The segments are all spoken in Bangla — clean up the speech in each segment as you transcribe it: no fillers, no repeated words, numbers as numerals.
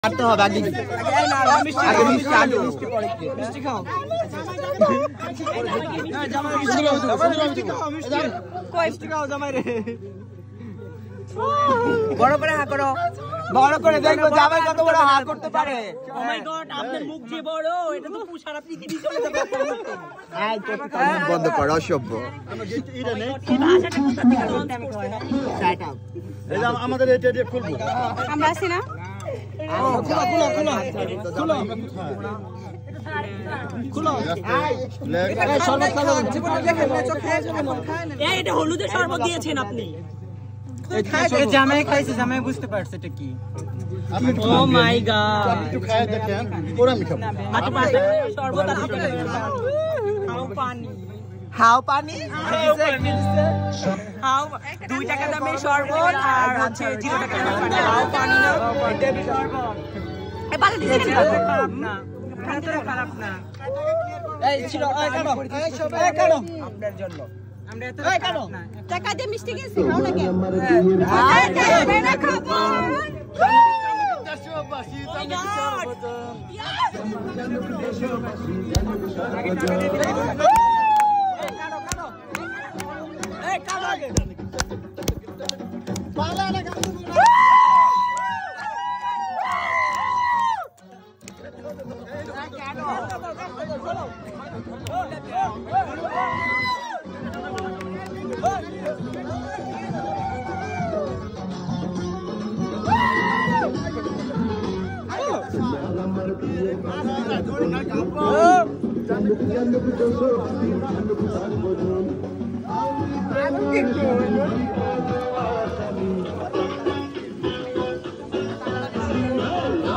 কাটতে হবে আগে আগে মিষ্টি আগে মিষ্টি পরে মিষ্টি খাও মিষ্টি খাও জামাই রে বড় করে হা করো বড় করে দেখো জামাই কত বড় হা করতে পারে ও মাই গড আপনার মুখ যে বড় এটা তো সারা পৃথিবী চলে যাবে এই তো বন্ধ করো অসভ্য এটা নেই এই ভাষাটা কোথা থেকে বলতে আমি কই শাট আপ এই আমাদের এটা দিয়ে খুলবো আমরা আছি না খুলো খুলো এই শরবত খাও জীবনে দেখেন না চোখ খায় না এই এটা হলুদের শরবত দিয়েছেন আপনি এই জামাই খাইছে জামাই বুঝতে পারছে এটা কি ও মাই গড একটু খায় দেখেন পুরো মিঠা আচ্ছা শরবত আছে খাও পানি হাও পানি হাও 2 টাকা দামের শরবত আর হচ্ছে 0 টাকা দামের পানি হাও পানি না এটা শরবত এই বাজে দিছেন খারাপ না খারাপ না এই ছিল এই কাটো এই সব এই কাটো আপনার জন্য আমরা এত খারাপ না টাকা দিয়ে মিষ্টি কিনছি খাও না কেন এই না খাবো দেশবাসী জানি সর্বত এই কাটো আগে পালা না কাটো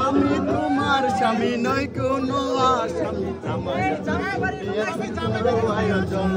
আমি তোমার স্বামী নয় কোনো আসামি আয়োজন